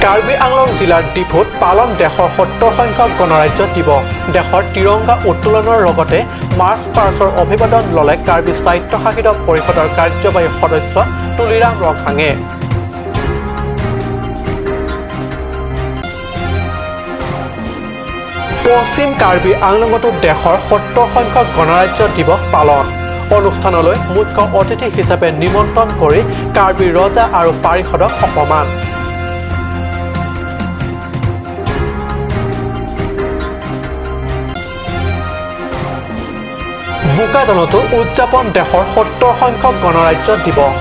কাৰ্বি আংলং জিলাৰ ডিফুত পালন দেশৰ ৭০ সংখ্যক গণৰাজ্য দিৱস দেশৰ তিৰংগা উত্তোলনৰ লগতে মাৰ্চ পাৰ্চৰ অভিবাদন ললে কাৰ্বি স্বায়ত্তশাসিত পৰিষদৰ কাৰ্যবাহী সদস্য তুলিৰাম ৰংহাঙে পশ্চিম কাৰ্বি আংলঙতো দেশৰ ৭০ সংখ্যক গণৰাজ্য দিৱস পালন অনুষ্ঠানলৈ মুখ্য অতিথি হিচাপে নিমন্ত্ৰণ কৰি কাৰ্বি ৰজা আৰু পাৰিষদক অপমান বোকাজানতো উদযাপন দেশৰ ৭০ সংখ্যক গণৰাজ্য দিৱস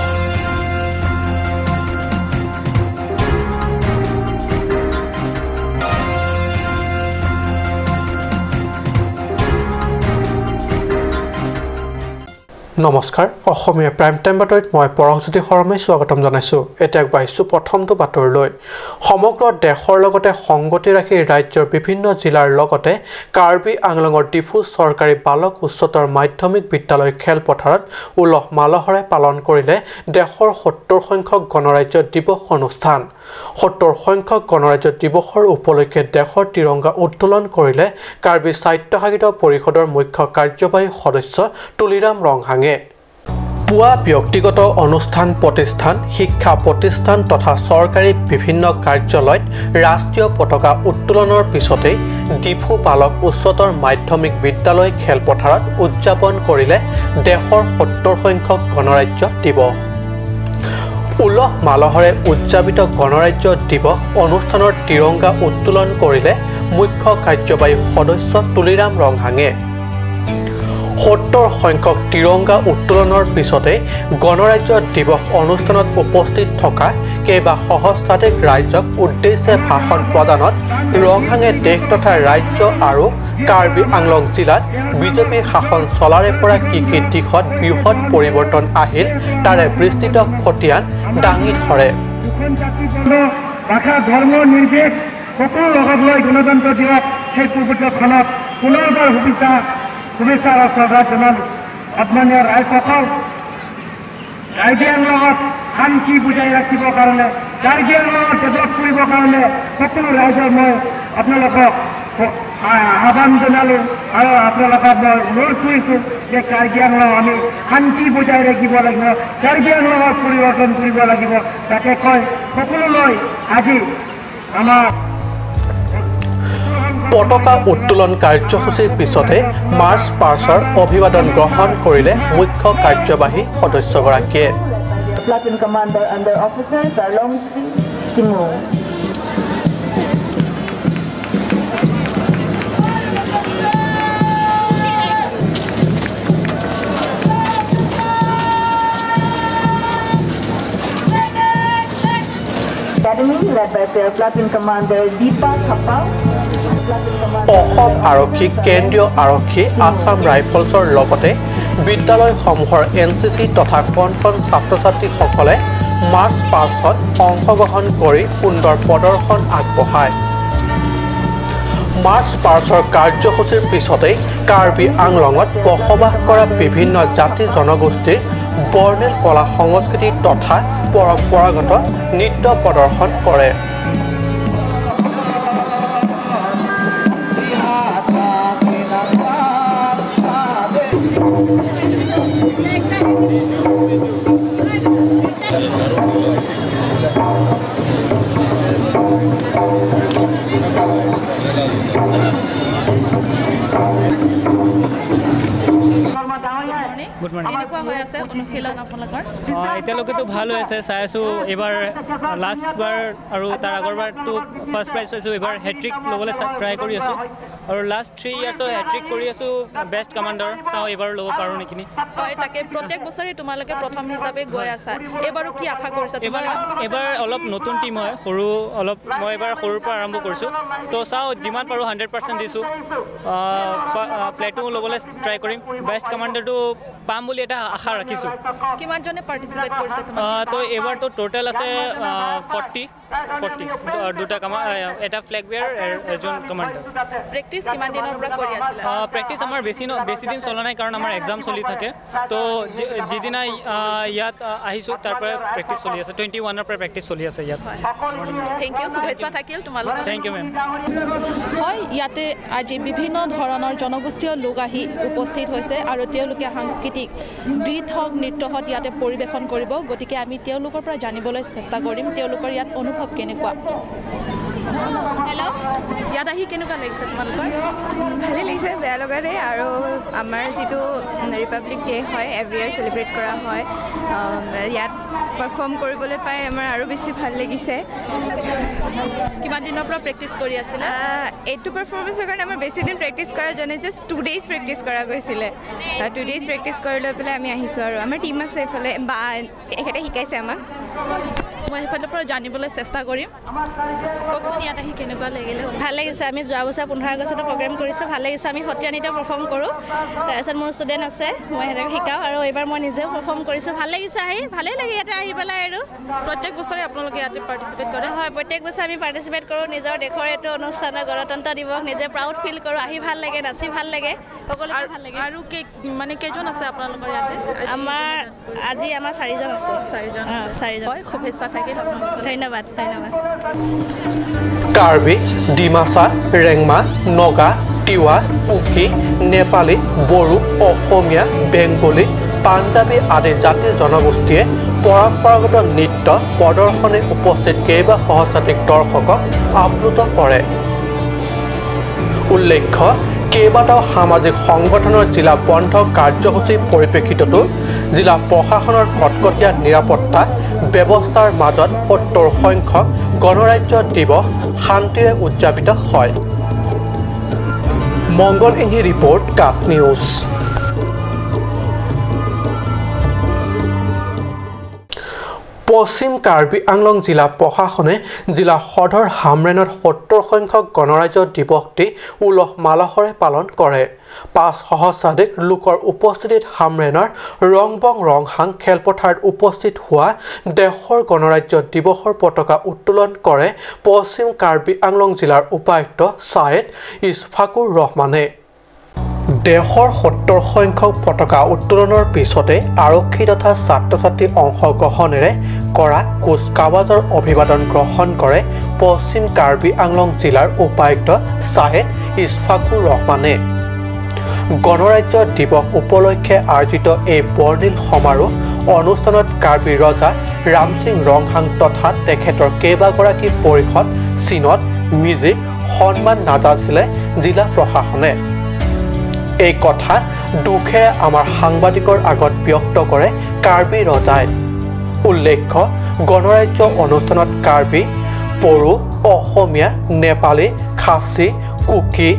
নমস্কাৰ অসমীয়া প্ৰাইম টাইম বাতৰিত মই পৰহজ্যোতি শৰ্মাই স্বাগতম জনাইছো এতিয়া আগবাঢ়িছো প্ৰথমটো বাতৰিলৈ সমগ্ৰ দেশৰ লগতে সংগতি ৰাখি ৰাজ্যৰ বিভিন্ন জিলাৰ লগতে কাৰ্বি আংলঙৰ ডিফু চৰকাৰী বালক উচ্চতৰ মাধ্যমিক বিদ্যালয় খেলপথাৰত উলহ মালহৰে পালন কৰিলে দেশৰ ৭০ সংখ্যক গণৰাজ্য দিৱস অনুষ্ঠান ৭০ সংখ্যক গণৰাজ্য দিৱসৰ উপলক্ষে দেশৰ তিৰংগা উত্তোলন কৰিলে কাৰ্বি স্বায়ত্তশাসিত পৰিষদৰ মুখ্য কাৰ্যবাহী সদস্য তুলিৰাম ৰংহাঙে পুৱা ব্যক্তিগত অনুষ্ঠান প্ৰতিষ্ঠান শিক্ষা প্ৰতিষ্ঠান তথা চৰকাৰী বিভিন্ন কাৰ্যালয়ত ৰাষ্ট্ৰীয় পতাকা উত্তোলনৰ পিছতেই ডিফু বালক উচ্চতৰ মাধ্যমিক বিদ্যালয় খেলপথাৰত উদযাপন কৰিলে দেশৰ ৭০ সংখ্যক গণৰাজ্য দিৱস উলহ মালহৰে উদযাপিত গণৰাজ্য দিৱস অনুষ্ঠানৰ তিৰংগা উত্তোলন কৰিলে মুখ্য কাৰ্যবাহী সদস্য তুলিৰাম ৰংহাঙে ৭০ সংখ্যক তিৰংগা উত্তোলনৰ পিছতে গণৰাজ্য দিৱস অনুষ্ঠানত উপস্থিত থকা কেইবা সহস্ৰাধিক ৰাইজক উদ্দেশ্যে ভাষণ প্ৰদানত ৰংহাঙে দেশ তথা ৰাজ্য আৰু কাৰ্বি আংলং জিলাত বিজেপি শাসন চলাৰে পৰা কি দিশত বৃহৎ পৰিৱৰ্তন আহিল তাৰে বিস্তৃত খতিয়ান দাঙি ধৰে ভাষা ধৰ্ম নিৰ্বিশেষ সকলো লগত লৈ গণতন্ত্ৰ দিৱস সেই পূৰ্বখনত পুনৰবাৰ শুভেচ্ছা আৰু শ্ৰদ্ধা জনালোঁ আত্মীয় ৰাইজসকল কাৰ্বি আংলঙত শান্তি বুজাই ৰাখিবৰ কাৰণে কাৰ্বি আংলঙত ডেভেলপ কৰিবৰ কাৰণে সকলো ৰাইজৰ মই আপোনালোকক আহ্বান জনালোঁ আৰু আপোনালোকক মই অনুৰোধ কৰিছোঁ যে কাৰ্বি আংলং আমি শান্তি বজাই ৰাখিব লাগিব কাৰ্বি আংলঙত পৰিৱৰ্তন কৰিব লাগিব তাকে কয় সকলোলৈ আজি আমাৰ পতাকা উত্তোলন কাৰ্যসূচীৰ পিছতে মাৰ্চ পাৰ্চৰ অভিবাদন গ্ৰহণ কৰিলে মুখ্য কাৰ্যবাহী সদস্যগৰাকীয়ে Platoon Commander Under Officer Sarlong Simu. Academy led by Platoon Commander Deepa Thappa. Assam আৰক্ষী কেন্দ্ৰীয় আৰক্ষী আসাম ৰাইফলছৰ লগতে বিদ্যালয়সমূহৰ এনচিচি তথা কণ ছাত্ৰ ছাত্ৰীসকলে মাৰ্চ পাৰ্চত অংশগ্ৰহণ কৰি সুন্দৰ প্ৰদৰ্শন আগবঢ়ায় মাৰ্চ পাৰ্চৰ কাৰ্যসূচীৰ পিছতেই কাৰ্বি আংলঙত বসবাস কৰা বিভিন্ন জাতি জনগোষ্ঠীৰ বৰ্ণিল কলা সংস্কৃতি তথা পৰম্পৰাগত নৃত্য প্ৰদৰ্শন কৰে গুড মৰ্নিং এনেকুৱা হৈ আছে অনুশীলন আপোনালোকৰ এতিয়ালৈকেতো ভাল হৈ আছে চাই আছোঁ এইবাৰ লাষ্টবাৰ আৰু তাৰ আগৰবাৰতো ফাৰ্ষ্ট প্ৰাইজ পাইছোঁ এইবাৰ হেট্ৰিক ল'বলৈ ট্ৰাই কৰি আছোঁ আৰু লাষ্ট 3 ইয়াৰ্ছৰ হেট্ৰিক কৰি আছোঁ বেষ্ট কমাণ্ডাৰ চাওঁ এইবাৰ ল'ব পাৰোঁ নেকি হয় তাকে প্ৰত্যেক বছৰে তোমালোকে প্ৰথম হিচাপে গৈ আছা এবাৰো কি আশা কৰিছা এবাৰ অলপ নতুন টীম হয় সৰু অলপ মই এবাৰ সৰুৰ পৰা আৰম্ভ কৰিছোঁ তো চাওঁ যিমান পাৰোঁ 100% দিছোঁ প্লেটুন ল'বলৈ ট্ৰাই কৰিম বেষ্ট কমাণ্ডাৰটো পাম বুলি এটা আশা ৰাখিছোঁ কিমানজনে পাৰ্টিচিপেট কৰিছে তো এবাৰতো টোটেল আছে 40 40 দুটা এটা ফ্লেগ বেয়াৰ এজন কমাণ্ডাৰ প্ৰেক্টিচ কিমান দিনৰ পৰা কৰি আছিলা প্ৰেক্টিচ আমাৰ বেছি দিন চলা নাই কাৰণ আমাৰ এক্সাম চলি থাকে তো যিদিনা ইয়াত আহিছোঁ তাৰ পৰা প্ৰেক্টিচ চলি আছে 21ৰ পৰা প্ৰেক্টিচ চলি আছে ইয়াত থেংক ইউ শুভেচ্ছা থাকিল তোমালোক থেংক ইউ মেম হয় ইয়াতে আজি বিভিন্ন ধৰণৰ জনগোষ্ঠীয় লোক আহি উপস্থিত হৈছে আৰু তেওঁলোকে সাংস্কৃতিক গীত হওক নৃত্য হওক ইয়াতে পৰিৱেশন কৰিব গতিকে আমি তেওঁলোকৰ পৰা জানিবলৈ চেষ্টা কৰিম তেওঁলোকৰ ইয়াত অনুভৱ কেনেকুৱা হেল্ল' ইয়াত আহি কেনেকুৱা লাগিছে তোমালোকৰ ভালেই লাগিছে বেয়া লগা নাই আৰু আমাৰ যিটো ৰিপাব্লিক ডে হয় এভৰি ইয়াৰ চেলিব্ৰেট কৰা হয় ইয়াত পাৰফৰ্ম কৰিবলৈ পাই আমাৰ আৰু বেছি ভাল লাগিছে কিমান দিনৰ পৰা প্ৰেক্টিচ কৰি আছিলে এইটো পাৰফৰ্মেঞ্চৰ কাৰণে আমাৰ বেছি দিন প্ৰেক্টিচ কৰা যোৱা নাই জাষ্ট 2 days প্ৰেক্টিচ কৰা গৈছিলে 2 days প্ৰেক্টিচ কৰি লৈ পেলাই আমি আহিছোঁ আৰু আমাৰ টীম আছে এইফালে বা এখেতে শিকাইছে আমাক মই সেইফালৰ পৰা জানিবলৈ চেষ্টা কৰিম কওকচোন ইয়াত আহি কেনেকুৱা লাগিলে ভাল লাগিছে আমি যোৱা বছৰ 15 আগষ্টত প্ৰগ্ৰেম কৰিছোঁ ভাল লাগিছে আমি সত্ৰীয়া নৃত্য পাৰফৰ্ম কৰোঁ তাৰপিছত মোৰ ষ্টুডেণ্ট আছে মই সিহঁতক শিকাওঁ আৰু এইবাৰ মই নিজেও পাৰফৰ্ম কৰিছোঁ ভাল লাগিছে আহি ভালেই লাগে ইয়াতে আহি পেলাই আৰু প্ৰত্যেক বছৰে আপোনালোকে ইয়াতে পাৰ্টিচিপেট কৰে হয় প্ৰত্যেক বছৰ আমি পাৰ্টিচিপেট কৰোঁ নিজৰ দেশৰ এইটো অনুষ্ঠানৰ গণতন্ত্ৰ দিৱস নিজে প্ৰাউড ফিল কৰোঁ আহি ভাল লাগে নাচি ভাল লাগে সকলো ভাল লাগে আৰু মানে কেইজন আছে আপোনালোকৰ ইয়াতে আমাৰ আজি আমাৰ 4জন আছে 4জন হয় শুভেচ্ছা থাকিল আপোনালোকক ধন্যবাদ কাৰ্বি ডিমাচা ৰেংমা নগা তিৱা কুকি নেপালী বড়ো অসমীয়া বেংগলী পাঞ্জাবী আদি জাতি জনগোষ্ঠীয়ে পৰম্পৰাগত নৃত্য প্ৰদৰ্শনী উপস্থিত কেইবা সহস্ৰাধিক দৰ্শকক আপ্লুত কৰে উল্লেখ্য কেইবাটাও সামাজিক সংগঠনৰ জিলা বন্ধ কাৰ্যসূচীৰ পৰিপ্ৰেক্ষিততো জিলা প্ৰশাসনৰ কটকটীয়া নিৰাপত্তা ব্যৱস্থাৰ মাজত 70 সংখ্যক গণৰাজ্য দিৱস শান্তিৰে উদযাপিত হয় মংগল ইংহি ৰিপৰ্ট কাট নিউজ পশ্চিম কাৰ্বি আংলং জিলা প্ৰশাসনে জিলা সদৰ হামৰেনত 70 সংখ্যক গণৰাজ্য দিৱসটি উলহ মালহৰে পালন কৰে 5 সহস্ৰাধিক লোকৰ উপস্থিতিত হামৰেনৰ ৰংবং ৰংহাং খেলপথাৰত উপস্থিত হোৱা দেশৰ গণৰাজ্য দিৱসৰ পতাকা উত্তোলন কৰে পশ্চিম কাৰ্বি আংলং জিলাৰ উপায়ুক্ত ছায়েদ ইছফাকুৰ ৰহমানে দেশৰ 70 সংখ্যক পতাকা উত্তোলনৰ পিছতে আৰক্ষী তথা ছাত্ৰ-ছাত্ৰীৰ অংশগ্ৰহণেৰে কৰা কুচকাৱাজৰ অভিবাদন গ্ৰহণ কৰে পশ্চিম কাৰ্বি আংলং জিলাৰ উপায়ুক্ত ছায়েদ ইছফাকুৰ ৰহমানে গণৰাজ্য দিৱস উপলক্ষে আয়োজিত এই বৰ্ণিল সমাৰোহ অনুষ্ঠানত কাৰ্বি ৰজা ৰামসিং ৰংহাং তথা তেখেতৰ কেইবাগৰাকী পৰিষদ চীনত মিজিক সন্মান নাযাচিলে জিলা প্ৰশাসনে এই কথা দুখে আমাৰ সাংবাদিকৰ আগত ব্যক্ত কৰে কাৰ্বি ৰজাই উল্লেখ্য গণৰাজ্য অনুষ্ঠানত কাৰ্বি বড়ো অসমীয়া নেপালী খাচী কুকি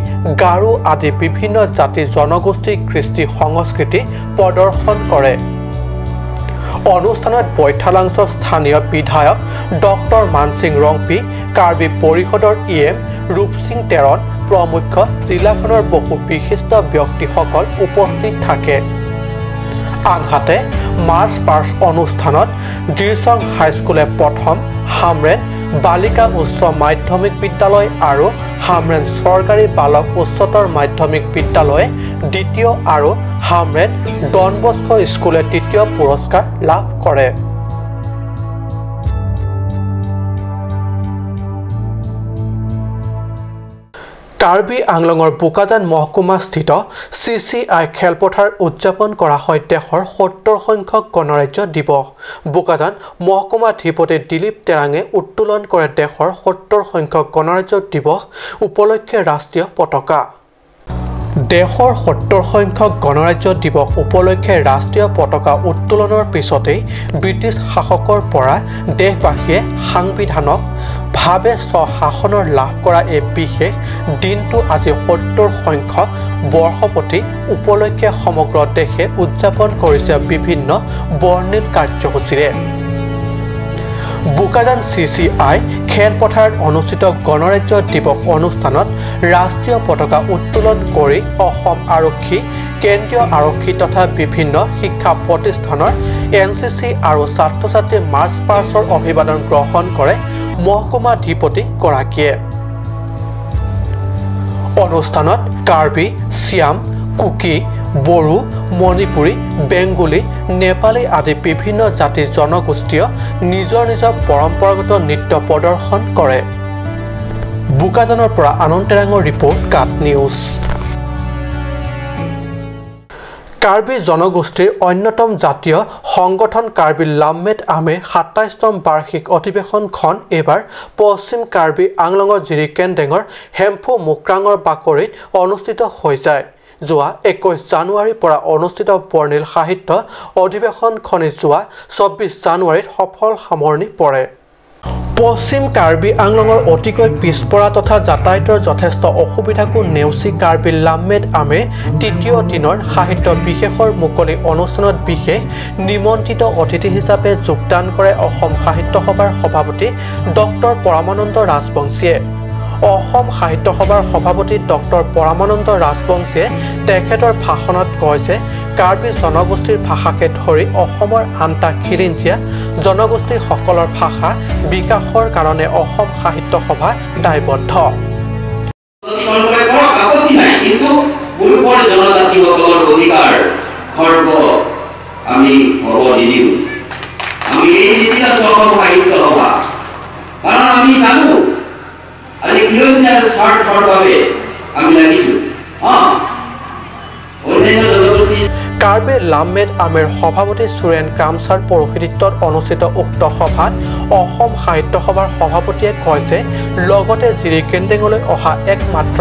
গাৰো আদি বিভিন্ন জাতি জনগোষ্ঠীৰ কৃষ্টি সংস্কৃতি প্ৰদৰ্শন কৰে অনুষ্ঠানত বৈঠালাংছৰ স্থানীয় বিধায়ক ডক্টৰ মানসিং ৰংপি কাৰ্বি পৰিষদৰ ইএম ৰূপসিং তেৰণ প্ৰমুখ জিলাখনৰ বহু বিশিষ্ট ব্যক্তিসকল উপস্থিত থাকে আনহাতে মাৰ্চ পাষ্ট অনুষ্ঠানত ডিৰচং হাইস্কুলে প্ৰথম হামৰেন বালিকা উচ্চ মাধ্যমিক বিদ্যালয় আৰু হামৰেন চৰকাৰী বালক উচ্চতৰ মাধ্যমিক বিদ্যালয়ে দ্বিতীয় আৰু হামৰেন ডন বস্কো স্কুলে তৃতীয় পুৰস্কাৰ লাভ কৰে কাৰ্বি আংলঙৰ বোকাজান মহকুমাস্থিত CCI খেলপথাৰ উদযাপন কৰা হয় দেশৰ 70 সংখ্যক গণৰাজ্য দিৱস বোকাজান মহকুমাধিপতি দিলীপ তেৰাঙে উত্তোলন কৰে দেশৰ 70 সংখ্যক গণৰাজ্য দিৱস উপলক্ষে ৰাষ্ট্ৰীয় পতাকা দেশৰ 70 সংখ্যক গণৰাজ্য দিৱস উপলক্ষে ৰাষ্ট্ৰীয় পতাকা উত্তোলনৰ পিছতেই ব্ৰিটিছ শাসকৰ পৰা দেশবাসীয়ে সাংবিধানক ভাৱে স্বশাসনৰ লাভ কৰা এই বিশেষ দিনটো আজি 70 সংখ্যক বৰ্ষপতি উপলক্ষে সমগ্ৰ দেশে উদযাপন কৰিছে বিভিন্ন বৰ্ণিল কাৰ্যসূচীৰে বোকাজান CCI খেলপথাৰত অনুষ্ঠিত গণৰাজ্য দিৱস অনুষ্ঠানত ৰাষ্ট্ৰীয় পতাকা উত্তোলন কৰি অসম আৰক্ষী কেন্দ্ৰীয় আৰক্ষী তথা বিভিন্ন শিক্ষা প্ৰতিষ্ঠানৰ NCC আৰু ছাত্ৰ-ছাত্ৰী মাৰ্চ পাষ্টৰ অভিবাদন গ্ৰহণ কৰে মহকুমাধিপতিগৰাকীয়ে অনুষ্ঠানত কাৰ্বি চিয়াম কুকি বড়ো মণিপুৰী বেংগলী নেপালী আদি বিভিন্ন জাতি জনগোষ্ঠীয় নিজৰ নিজৰ পৰম্পৰাগত নৃত্য প্ৰদৰ্শন কৰে বুকাজানৰ পৰা আনন্দ তেৰাঙৰ ৰিপৰ্ট কাট নিউজ কাৰ্বি জনগোষ্ঠীৰ অন্যতম জাতীয় সংগঠন কাৰ্বি লাম্মেট আমেৰ ২৭তম বাৰ্ষিক অধিৱেশনখন এবাৰ পশ্চিম কাৰ্বি আংলঙৰ জিৰিকেনডেঙৰ হেম্ফু মুক্ৰাঙৰ বাকৰিত অনুষ্ঠিত হৈ যায় যোৱা ২১ জানুৱাৰীৰ পৰা অনুষ্ঠিত বৰ্ণিল সাহিত্য অধিৱেশনখনে যোৱা ২৪ জানুৱাৰীত সফল সামৰণি পৰে পশ্চিম কাৰ্বি আংলঙৰ অতিকৈ পিছপৰা তথা যাতায়াতৰ যথেষ্ট অসুবিধাকো নেওচি কাৰ্বি লাম্মেট আমে তৃতীয় দিনৰ সাহিত্য বিশেষৰ মুকলি অনুষ্ঠানত বিশেষ নিমন্ত্ৰিত অতিথি হিচাপে যোগদান কৰে অসম সাহিত্য সভাৰ সভাপতি ডক্টৰ পৰমানন্দ ৰাজবংশীয়ে অসম সাহিত্য সভাৰ সভাপতি ডক্টৰ পৰমানন্দ ৰাজবংশীয়ে তেখেতৰ ভাষণত কয় যে কাৰ্বি জনগোষ্ঠীৰ ভাষাকে ধৰি অসমৰ আনটা খিলঞ্জীয়া জনগোষ্ঠীসকলৰ ভাষা বিকাশৰ কাৰণে অসম সাহিত্য সভা দায়বদ্ধ আমি জানো আজি খিলঞ্জীয়াৰ স্বাৰ্থৰ বাবে আমি লাগিছো কাৰ্বি লাম্মেট আমেৰ সভাপতি সুৰেন কামছাৰ পৌৰোহিত্যত অনুষ্ঠিত উক্ত সভাত অসম সাহিত্য সভাৰ সভাপতিয়ে কয় যে লগতে জিৰিকেনডেঙলৈ অহা একমাত্ৰ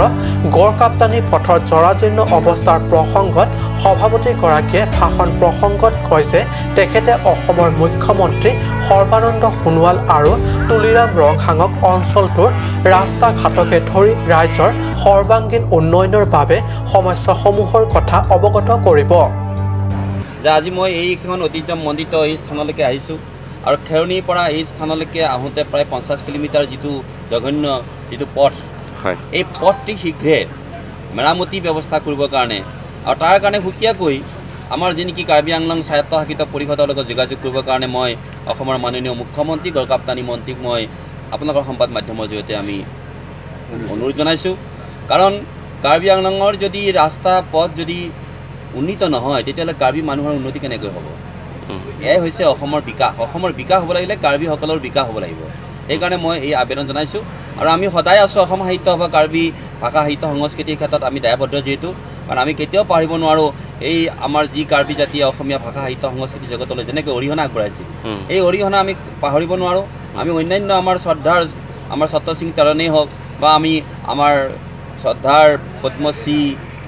গড়কাপ্তানি পথৰ জৰাজীৰ্ণ অৱস্থাৰ প্ৰসংগত সভাপতিগৰাকীয়ে ভাষণ প্ৰসংগত কয় যে তেখেতে অসমৰ মুখ্যমন্ত্ৰী সৰ্বানন্দ সোণোৱাল আৰু তুলিৰাম ৰংহাঙক অঞ্চলটোৰ ৰাস্তা ঘাটকে ধৰি ৰাজ্যৰ সৰ্বাংগীন উন্নয়নৰ বাবে সমস্যাসমূহৰ কথা অৱগত কৰিব যে আজি মই এইখন ঐতিহ্যমণ্ডিত এই স্থানলৈকে আহিছোঁ আৰু খেৰণিৰ পৰা এই স্থানলৈকে আহোঁতে প্ৰায় 50 কিলোমিটাৰ যিটো জঘন্য যিটো পথ হয় এই পথটি শীঘ্ৰে মেৰামতি ব্যৱস্থা কৰিবৰ কাৰণে আৰু তাৰ কাৰণে সুকীয়াকৈ আমাৰ যি নেকি কাৰ্বি আংলং স্বায়ত্তশাসিত পৰিষদৰ লগত যোগাযোগ কৰিবৰ কাৰণে মই অসমৰ মাননীয় মুখ্যমন্ত্ৰী গড়কাপ্তানি মন্ত্ৰীক মই আপোনালোকৰ সংবাদ মাধ্যমৰ জৰিয়তে আমি অনুৰোধ জনাইছোঁ কাৰণ কাৰ্বি আংলঙৰ যদি ৰাস্তা পথ যদি উন্নীত নহয় তেতিয়াহ'লে কাৰ্বি মানুহৰ উন্নতি কেনেকৈ হ'ব এয়াই হৈছে অসমৰ বিকাশ হ'ব লাগিলে কাৰ্বিসকলৰ বিকাশ হ'ব লাগিব সেইকাৰণে মই এই আবেদন জনাইছোঁ আৰু আমি সদায় আছোঁ অসম সাহিত্য সভা কাৰ্বি ভাষা সাহিত্য সংস্কৃতিৰ ক্ষেত্ৰত আমি দায়বদ্ধ যিহেতু কাৰণ আমি কেতিয়াও পাহৰিব নোৱাৰোঁ এই আমাৰ যি কাৰ্বি জাতিয়ে অসমীয়া ভাষা সাহিত্য সংস্কৃতি জগতলৈ যেনেকৈ অৰিহণা আগবঢ়াইছিল এই অৰিহণা আমি পাহৰিব নোৱাৰোঁ আমি অন্যান্য আমাৰ শ্ৰদ্ধাৰ আমাৰ সত্য সিং তৰণেই হওক বা আমি আমাৰ শ্ৰদ্ধাৰ পদ্মশ্ৰী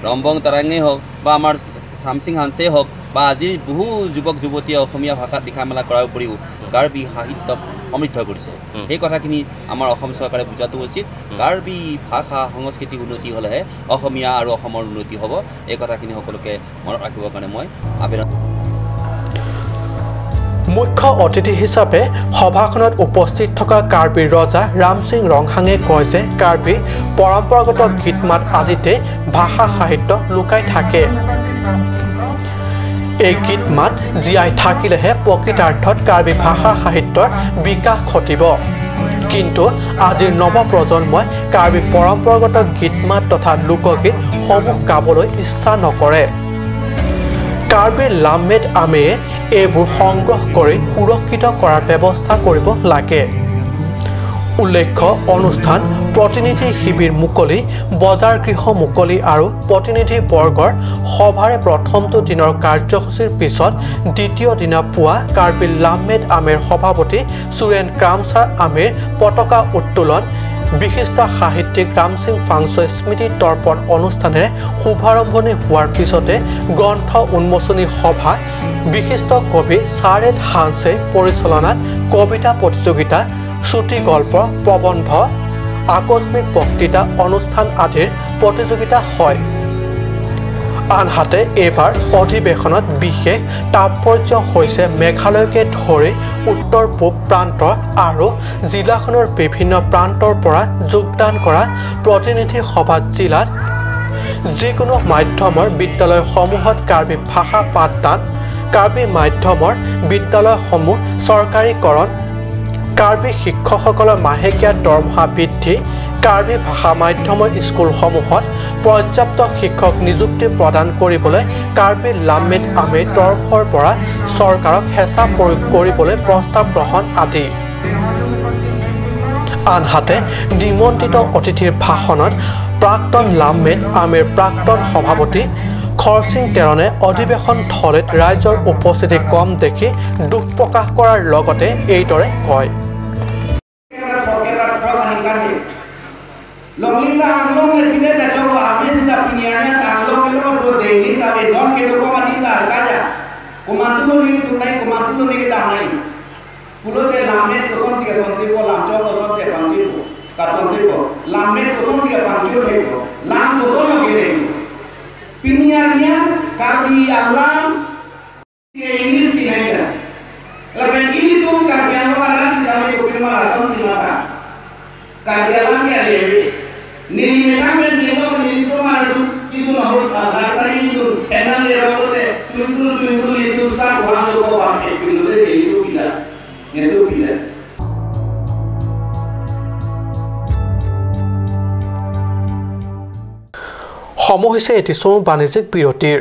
ৰম্বং তাৰাঙেই হওক বা আমাৰ চামসিং হানছেই হওক বা আজিৰ বহু যুৱক যুৱতীয়ে অসমীয়া ভাষাত লিখা মেলা কৰাৰ উপৰিও কাৰ্বি সাহিত্যক সমৃদ্ধ কৰিছে এই কথাখিনি আমাৰ অসম চৰকাৰে বুজাটো উচিত কাৰ্বি ভাষা সংস্কৃতি উন্নতি হ'লেহে অসমীয়া আৰু অসমৰ উন্নতি হ'ব এই কথাখিনি সকলোকে মনত ৰাখিবৰ কাৰণে মই আবেদন মুখ্য অতিথি হিচাপে সভাখনত উপস্থিত থকা কাৰ্বি ৰজা ৰামসিং ৰংহাঙে কয় যে কাৰ্বি পৰম্পৰাগত গীত মাত আদিতে ভাষা সাহিত্য লুকাই থাকে এই গীত মাত জীয়াই থাকিলেহে প্ৰকৃতাৰ্থত কাৰ্বি ভাষা সাহিত্যৰ বিকাশ ঘটিব কিন্তু আজিৰ নৱপ্ৰজন্মই কাৰ্বি পৰম্পৰাগত গীত মাত তথা লোকগীত সমূহ গাবলৈ ইচ্ছা নকৰে কাৰ্বি লাম্মেট আমে এইবোৰ সংগ্ৰহ কৰি সুৰক্ষিত কৰাৰ ব্যৱস্থা কৰিব লাগে উল্লেখ্য অনুষ্ঠান প্ৰতিনিধি শিবিৰ মুকলি বজাৰ গৃহ মুকলি আৰু প্ৰতিনিধি বৰ্গৰ সভাৰে প্ৰথমটো দিনৰ কাৰ্যসূচীৰ পিছত দ্বিতীয় দিনা পুৱা কাৰ্বি লাম্মেট আমেৰ সভাপতি সুৰেন কামছাৰ আমেৰ পতাকা উত্তোলন বিশিষ্ট সাহিত্যিক ৰামসিং ফাংছই স্মৃতি তৰ্পণ অনুষ্ঠানেৰে শুভাৰম্ভণি হোৱাৰ পিছতে গ্ৰন্থ উন্মোচনী সভা বিশিষ্ট কবি চাৰেদ হানছে পৰিচালনাত কবিতা প্ৰতিযোগিতা শ্ৰুতি গল্প প্ৰবন্ধ আকস্মিক বক্তৃতা অনুষ্ঠান আদিৰ প্ৰতিযোগিতা হয় আনহাতে এইবাৰ অধিৱেশনত বিশেষ তাৎপৰ্য হৈছে মেঘালয়কে ধৰি উত্তৰ পূব প্ৰান্ত আৰু জিলাখনৰ বিভিন্ন প্ৰান্তৰ পৰা যোগদান কৰা প্ৰতিনিধি সভাত জিলাত যিকোনো মাধ্যমৰ বিদ্যালয়সমূহত কাৰ্বি ভাষা পাঠদান কাৰ্বি মাধ্যমৰ বিদ্যালয়সমূহ চৰকাৰীকৰণ কাৰ্বি শিক্ষকসকলৰ মাহেকীয়া দৰমহা বৃদ্ধি কাৰ্বি ভাষা মাধ্যমৰ স্কুলসমূহত পৰ্যাপ্ত শিক্ষক নিযুক্তি প্ৰদান কৰিবলৈ কাৰ্বি লামমেট আমিৰ তৰফৰ পৰা চৰকাৰক হেঁচা প্ৰয়োগ কৰিবলৈ প্ৰস্তাৱ গ্ৰহণ আদি আনহাতে নিমন্ত্ৰিত অতিথিৰ ভাষণত প্ৰাক্তন লামমেট আমিৰ প্ৰাক্তন সভাপতি খৰসিং তেৰণে অধিৱেশন থলীত ৰাইজৰ উপস্থিতি কম দেখি দুখ প্ৰকাশ কৰাৰ লগতে এইদৰে কয় Longlita anglong el pide la cholo a veces la piñana anglong el otro de linda de don que lo coma linda calla comando ni tu nai comando ni que da nai pulo de lamet ko son si ko lam cholo son si panjir ko ka son si ko lamet ko son si panjir ko lam ko son lo que piñania kabi alam que english sinai la pen ini tu kabi alam para si dame ko firma la son si mata kabi alam ke aleve Niri metamel jebo niri soma itu nahu nasari itu enan lerote twinkle itu start one to go up itu le yesu pila সময় হৈছে এটি চমু বাণিজ্যিক বিৰতিৰ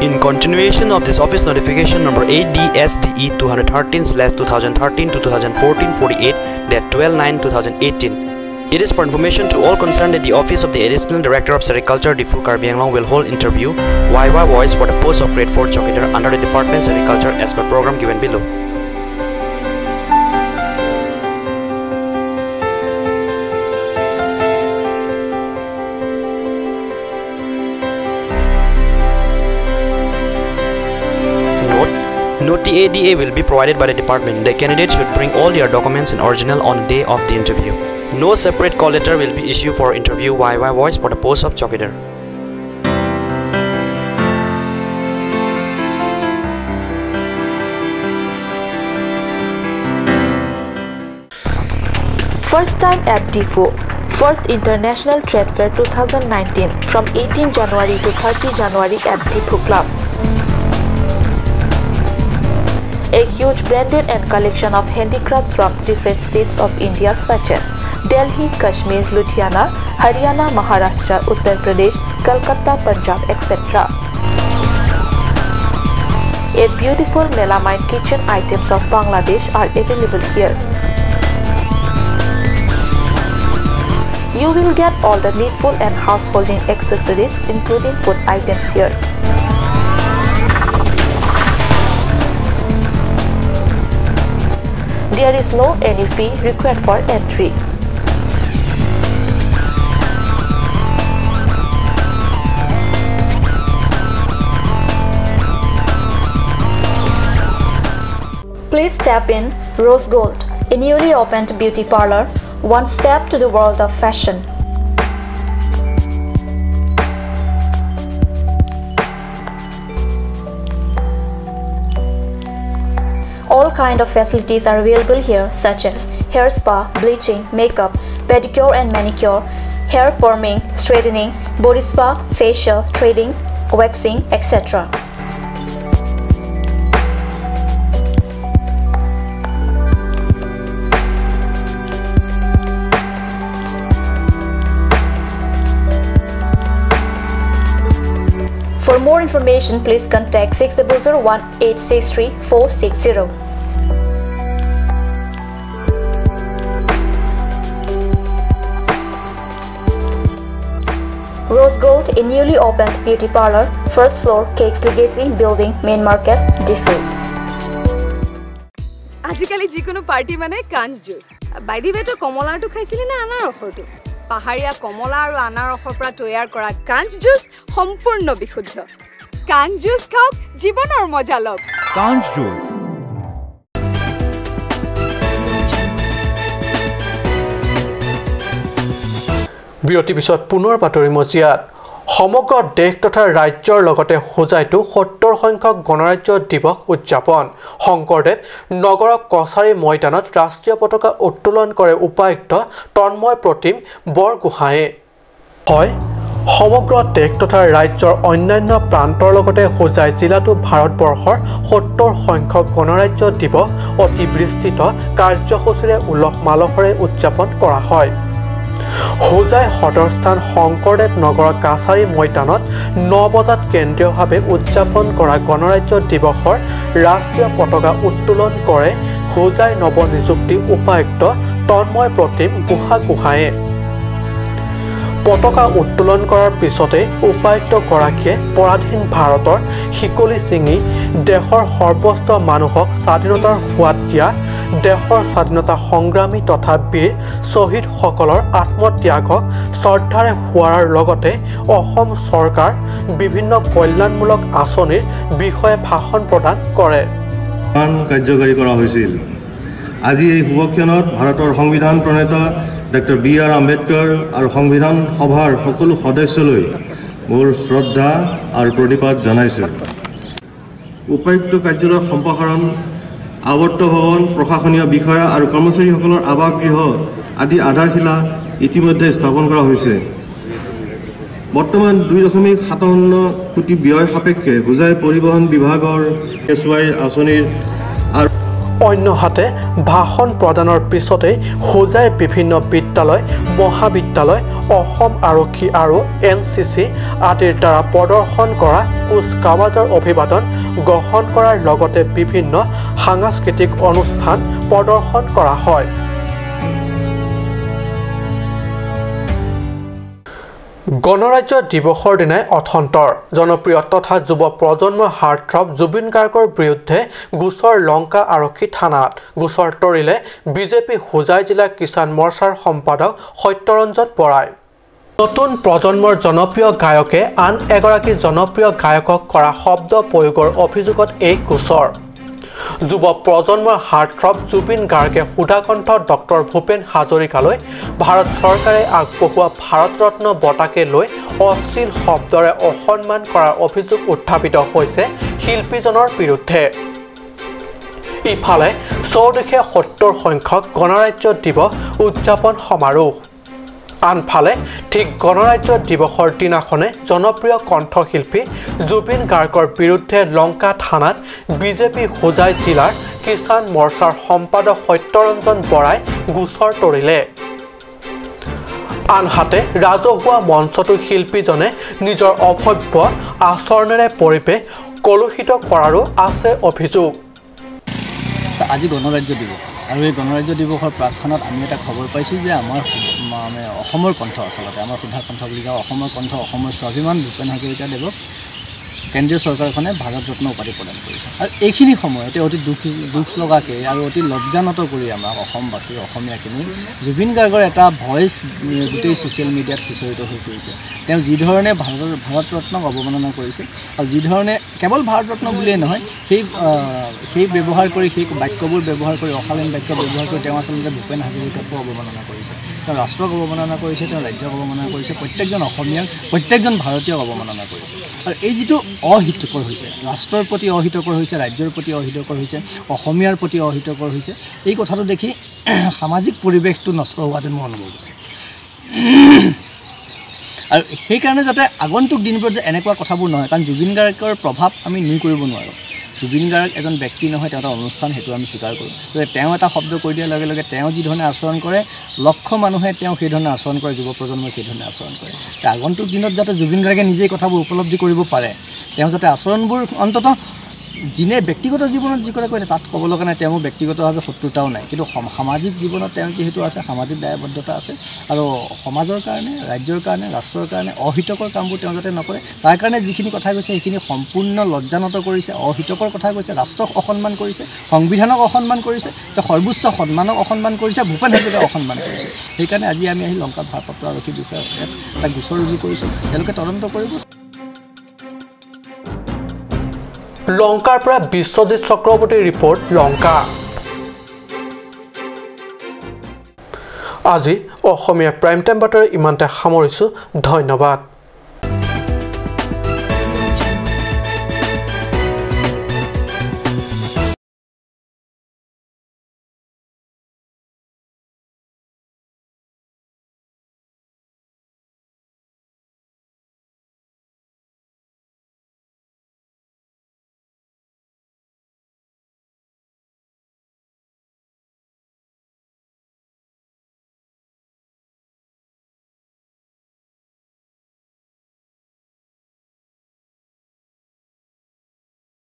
In continuation of this office notification number ADSDE 213/2013 to 2014-48 dat 12/9/2018, it is for information to all concerned that the office of the Additional Director of Sericulture Diffu Karbi Anglong will hold interview YY voice for the post of grade 4 Chokidar under the Department of Sericulture as per program given below. Note the ADA will be provided by the department. The candidate should bring all their documents in original on the day of the interview. No separate call letter will be issued for interview YY voice for the post of Chokidar. First time at DIFU, First International Trade Fair 2019 from 18 January to 30 January at DIFU Club. A huge branded and collection of handicrafts from different states of India such as Delhi, Kashmir, Ludhiana, Haryana, Maharashtra, Uttar Pradesh, Kolkata, Punjab, etc. A beautiful melamine kitchen items of Bangladesh are available here. You will get all the needful and householding accessories including food items here. There is no any fee required for entry. Please step in Rose Gold, a newly opened beauty parlor, one step to the world of fashion. All kind of facilities are available here such as hair spa, bleaching, makeup, pedicure and manicure, hair perming, straightening, body spa, facial, threading, waxing, etc. For more information, please contact 6001863460. Rose Gold, a newly opened beauty parlor, first floor, Cakes Legacy Building, Main Market, DIFU. আজিকালি যিকোনো party মানে কাঞ্জ juice by the ৱে তো কমলাটো খাইছিলি না আনাৰ ৰসটো পাহাৰীয়া কমলা আৰু আনাৰসৰ পৰা তৈয়াৰ কৰা কাঞ্চ জুচ সম্পূৰ্ণ বিশুদ্ধ কাঞ্চ জুচ খাওক জীৱনৰ মজা লওক কাঞ্চ জুচ বিৰতি পিছত পুনৰ বাতৰি মজিয়াত সমগ্ৰ দেশ তথা ৰাজ্যৰ লগতে হোজাইতো ৭০ সংখ্যক গণৰাজ্য দিৱস উদযাপন শংকৰদেৱ নগৰ কছাৰী ময়দানত ৰাষ্ট্ৰীয় পতাকা উত্তোলন কৰে উপায়ুক্ত তন্ময় প্ৰতিম বৰগোহাঁয়ে হয় সমগ্ৰ দেশ তথা ৰাজ্যৰ অন্যান্য প্ৰান্তৰ লগতে হোজাই জিলাতো ভাৰতবৰ্ষৰ ৭০ সংখ্যক গণৰাজ্য দিৱস অতি বিস্তৃত কাৰ্যসূচীৰে উলহ মালহেৰে উদযাপন কৰা হয় হোজাই সদৰস্থান শংকৰদেৱ নগৰ কাছাৰী ময়দানত ৯ বজাত কেন্দ্ৰীয়ভাৱে উদযাপন কৰা গণৰাজ্য দিৱসৰ ৰাষ্ট্ৰীয় পতাকা উত্তোলন কৰে হোজাই নৱনিযুক্তি উপায়ুক্ত তন্ময় প্ৰতিম বুঢ়াগোহাঁয়ে পতাকা উত্তোলন কৰাৰ পিছতে উপায়ুক্তগৰাকীয়ে পৰাধীন ভাৰতৰ শিকলি ছিঙি দেশৰ সৰ্বস্ত মানুহক স্বাধীনতাৰ সোৱাদ দিয়া দেশৰ স্বাধীনতা সংগ্ৰামী তথা বীৰ শ্বহীদসকলৰ আত্মত্যাগক শ্ৰদ্ধাৰে সোঁৱৰাৰ লগতে অসম চৰকাৰ বিভিন্ন কল্যাণমূলক আঁচনিৰ বিষয়ে ভাষণ প্ৰদান কৰে কাৰ্যকাৰী কৰা হৈছিল আজি এই শুভক্ষণত ভাৰতৰ সংবিধান প্ৰণেতা ডক্টৰ বি.আৰ. আম্বেদকাৰ আৰু সংবিধান সভাৰ সকলো সদস্যলৈ মোৰ শ্ৰদ্ধা আৰু প্ৰণিপাত জনাইছোঁ উপায়ুক্ত কাৰ্যালয়ৰ সম্প্ৰসাৰণ আৱৰ্ত ভৱন প্ৰশাসনীয় বিষয়া আৰু কৰ্মচাৰীসকলৰ আৱাসগৃহ আদি আধাৰশিলা ইতিমধ্যে স্থাপন কৰা হৈছে বৰ্তমান 2.57 কোটি ব্যয় সাপেক্ষে হোজাই পৰিবহণ বিভাগৰ SY আঁচনিৰ আৰু অন্যহাতে ভাষণ প্ৰদানৰ পিছতে হোজাই বিভিন্ন বিদ্যালয় মহাবিদ্যালয় অসম আৰক্ষী আৰু NCC আদিৰ দ্বাৰা প্ৰদৰ্শন কৰা কুচকাৱাজৰ অভিবাদন গ্ৰহণ কৰাৰ লগতে বিভিন্ন সাংস্কৃতিক অনুষ্ঠান প্ৰদৰ্শন কৰা হয় গণৰাজ্য দিৱসৰ দিনাই অথন্তৰ জনপ্ৰিয় তথা যুৱ প্ৰজন্মৰ হাৰ্টথ্ৰব জুবিন গাৰ্গৰ বিৰুদ্ধে গোচৰ লংকা আৰক্ষী থানাত গোচৰ তৰিলে বিজেপি হোজাই জিলা কিষাণ মৰ্চাৰ সম্পাদক সত্যৰঞ্জন বৰাই নতুন প্ৰজন্মৰ জনপ্ৰিয় গায়কে আন এগৰাকী জনপ্ৰিয় গায়কক কৰা শব্দ প্ৰয়োগৰ অভিযোগত এই গোচৰ যুৱ প্ৰজন্মৰ হাৰ্টথ্ৰব জুবিন গাৰ্গে সুধাকণ্ঠ ডক্টৰ ভূপেন হাজৰিকালৈ ভাৰত চৰকাৰে আগবঢ়োৱা ভাৰত ৰত্ন বঁটাকে লৈ অশ্লীল শব্দৰে অসন্মান কৰাৰ অভিযোগ উত্থাপিত হৈছে শিল্পীজনৰ বিৰুদ্ধে ইফালে চৌদিশে ৭০ সংখ্যক গণৰাজ্য দিৱস উদযাপন সমাৰোহ আনফালে ঠিক গণৰাজ্য দিৱসৰ দিনাখনে জনপ্ৰিয় কণ্ঠশিল্পী জুবিন গাৰ্গৰ বিৰুদ্ধে লংকা থানাত বিজেপি হোজাই জিলাৰ কিষাণ মৰ্চাৰ সম্পাদক সত্যৰঞ্জন বৰাই গোচৰ তৰিলে আনহাতে ৰাজহুৱা মঞ্চতো শিল্পীজনে নিজৰ অভব্য আচৰণেৰে পৰিৱেশ কলুষিত কৰাৰো আছে অভিযোগ আজি গণৰাজ্য দিৱস আৰু এই গণৰাজ্য দিৱসৰ প্ৰাক্ষণত আমি এটা খবৰ পাইছোঁ যে আমাৰ মানে অসমৰ কণ্ঠ আচলতে আমাৰ সুধা কণ্ঠ বুলি কওঁ অসমৰ কণ্ঠ অসমৰ স্বাভিমান ভূপেন হাজৰিকা দেৱক কেন্দ্ৰীয় চৰকাৰখনে ভাৰত ৰত্ন উপাধি প্ৰদান কৰিছে আৰু এইখিনি সময়তে অতি দুখ লগাকৈ আৰু অতি লজ্জানত কৰি আমাক অসমবাসী অসমীয়াখিনি জুবিন গাৰ্গৰ এটা ভইচ গোটেই ছ'চিয়েল মিডিয়াত সিঁচৰিত হৈ পৰিছে তেওঁ যিধৰণে ভাৰত ৰত্নক অৱমাননা কৰিছে আৰু যিধৰণে কেৱল ভাৰত ৰত্ন বুলিয়েই নহয় সেই ব্যৱহাৰ কৰি সেই বাক্যবোৰ ব্যৱহাৰ কৰি অশালীন বাক্য ব্যৱহাৰ কৰি তেওঁ আচলতে ভূপেন হাজৰিকাকো অৱমাননা কৰিছে তেওঁ ৰাষ্ট্ৰক অৱমাননা কৰিছে তেওঁ ৰাজ্যক অৱমাননা কৰিছে প্ৰত্যেকজন অসমীয়াক প্ৰত্যেকজন ভাৰতীয়ক অৱমাননা কৰিছে আৰু এই যিটো অহিতকৰ হৈছে ৰাষ্ট্ৰৰ প্ৰতি অহিতকৰ হৈছে ৰাজ্যৰ প্ৰতি অহিতকৰ হৈছে অসমীয়াৰ প্ৰতি অহিতকৰ হৈছে এই কথাটো দেখি সামাজিক পৰিৱেশটো নষ্ট হোৱা যেন মোৰ অনুভৱ হৈছে আৰু সেইকাৰণে যাতে আগন্তুক দিনবোৰত যে এনেকুৱা কথাবোৰ নহয় কাৰণ জুবিন গাৰ্গৰ প্ৰভাৱ আমি নুই কৰিব নোৱাৰোঁ জুবিন গাৰ্গ এজন ব্যক্তি নহয় তেওঁ এটা অনুষ্ঠান সেইটো আমি স্বীকাৰ কৰোঁ গতিকে তেওঁ এটা শব্দ কৈ দিয়াৰ লগে লগে তেওঁ যিধৰণে আচৰণ কৰে লক্ষ মানুহে তেওঁ সেইধৰণে আচৰণ কৰে যুৱ প্ৰজন্মই সেইধৰণে আচৰণ কৰে আগন্তুক দিনত যাতে জুবিন গাৰ্গে নিজেই কথাবোৰ উপলব্ধি কৰিব পাৰে তেওঁ যাতে আচৰণবোৰ অন্ততঃ যিনে ব্যক্তিগত জীৱনত যি কৰে তাত ক'ব লগা নাই তেওঁ ব্যক্তিগতভাৱে শত্ৰুতাও নাই কিন্তু সামাজিক জীৱনত তেওঁ যিহেতু আছে সামাজিক দায়বদ্ধতা আছে আৰু সমাজৰ কাৰণে ৰাজ্যৰ কাৰণে ৰাষ্ট্ৰৰ কাৰণে অহিতকৰ কামবোৰ তেওঁ যাতে নকৰে তাৰ কাৰণে যিখিনি কথা কৈছে সেইখিনি সম্পূৰ্ণ লজ্জানত কৰিছে অহিতকৰ কথা কৈছে ৰাষ্ট্ৰক অসন্মান কৰিছে সংবিধানক অসন্মান কৰিছে তেওঁ সৰ্বোচ্চ সন্মানক অসন্মান কৰিছে ভূপেন হাজৰিকাক অসন্মান কৰিছে সেইকাৰণে আজি আমি আহি লংকাত ভাৰপ্ৰাপ্ত আৰক্ষী বিষয়াক এটা গোচৰ ৰুজু কৰিছোঁ তেওঁলোকে তদন্ত কৰিব লংকাৰ পৰা বিশ্বজিৎ চক্ৰৱৰ্তীৰ ৰিপৰ্ট লংকা আজি অসমীয়া প্ৰাইম টাইম বাতৰি ইমানতে সামৰিছোঁ ধন্যবাদ